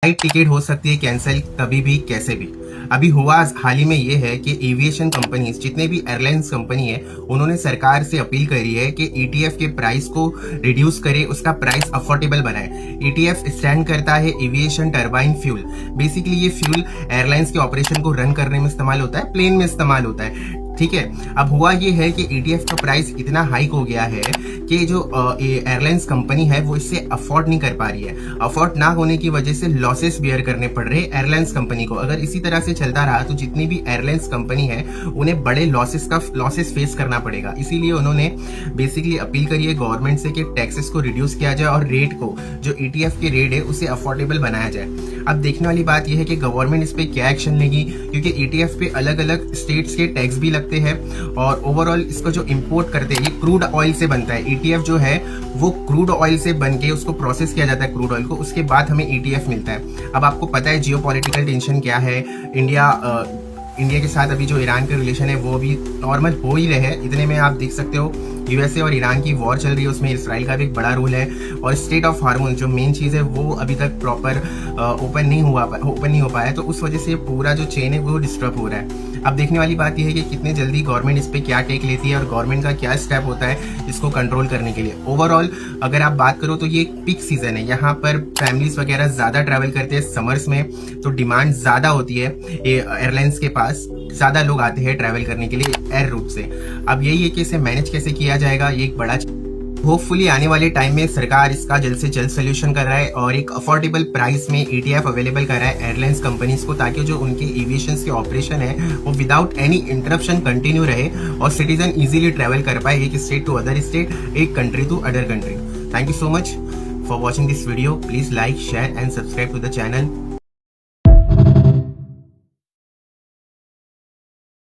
Flight ticket हो सकती है कैंसिल कभी भी कैसे भी। अभी हुआ हाल ही में ये है कि एविएशन कंपनीज जितने भी एयरलाइंस कंपनी है उन्होंने सरकार से अपील करी है कि ईटीएफ के प्राइस को रिड्यूस करे, उसका प्राइस अफोर्डेबल बनाए। ईटीएफ स्टैंड करता है एविएशन टर्बाइन फ्यूल। बेसिकली ये फ्यूल एयरलाइंस के ऑपरेशन को रन करने में इस्तेमाल होता है, प्लेन में इस्तेमाल होता है। ठीक है, अब हुआ ये है कि ईटीएफ का प्राइस इतना हाइक हो गया है कि जो एयरलाइंस कंपनी है वो इससे अफोर्ड नहीं कर पा रही है। अफोर्ड ना होने की वजह से लॉसेस बियर करने पड़ रहे हैं एयरलाइंस कंपनी को। अगर इसी तरह से चलता रहा तो जितनी भी एयरलाइंस कंपनी है उन्हें बड़े लॉसेस फेस करना पड़ेगा। इसीलिए उन्होंने बेसिकली अपील करी है गवर्नमेंट से कि टैक्सेस को रिड्यूस किया जाए और रेट को, जो ईटीएफ के रेट है, उसे अफोर्डेबल बनाया जाए। अब देखने वाली बात यह है कि गवर्नमेंट इस पर क्या एक्शन लेगी, क्योंकि ईटीएफ पे अलग अलग स्टेट्स के टैक्स भी लगते हैं और ओवरऑल इसको जो इंपोर्ट करते हैं ये क्रूड ऑयल से बनता है। ईटीएफ जो है वो क्रूड ऑयल से बन के उसको प्रोसेस किया जाता है क्रूड ऑयल को, उसके बाद हमें ईटीएफ मिलता है। अब आपको पता है जियोपॉलिटिकल टेंशन क्या है। इंडिया के साथ अभी जो ईरान के रिलेशन है वो अभी नॉर्मल हो ही रहे हैं। इतने में आप देख सकते हो यूएसए और ईरान की वॉर चल रही है, उसमें इसराइल का भी एक बड़ा रोल है। और स्टेट ऑफ हार्मोन जो मेन चीज़ है वो अभी तक प्रॉपर ओपन नहीं हो पाया, तो उस वजह से पूरा जो चेन है वो डिस्टर्ब हो रहा है। अब देखने वाली बात यह है कि कितने जल्दी गवर्नमेंट इस पर क्या टेक लेती है और गवर्नमेंट का क्या स्टेप होता है इसको कंट्रोल करने के लिए। ओवरऑल अगर आप बात करो तो ये एक पीक सीजन है, यहाँ पर फैमिलीज वगैरह ज़्यादा ट्रैवल करते हैं समर्स में, तो डिमांड ज़्यादा होती है एयरलाइंस के पास। ज़्यादा लोग आते हैं ट्रैवल करने के लिए एयर रूट से। अब यही है कि इसे मैनेज कैसे किया जाएगा, ये एक बड़ा होपफुली आने वाले टाइम में सरकार इसका जल्द से जल्द सोल्यूशन कर रहा है और एक अफोर्डेबल प्राइस में ईटीएफ अवेलेबल कर रहा है एयरलाइंस कंपनीज को, ताकि जो उनके एविएशन के ऑपरेशन है वो विदाउट एनी इंटरप्शन कंटिन्यू रहे और सिटीजन इजीली ट्रैवल कर पाए एक स्टेट टू अदर स्टेट, एक country to other country. Thank you so much for watching this video. Please like, share and subscribe to the channel.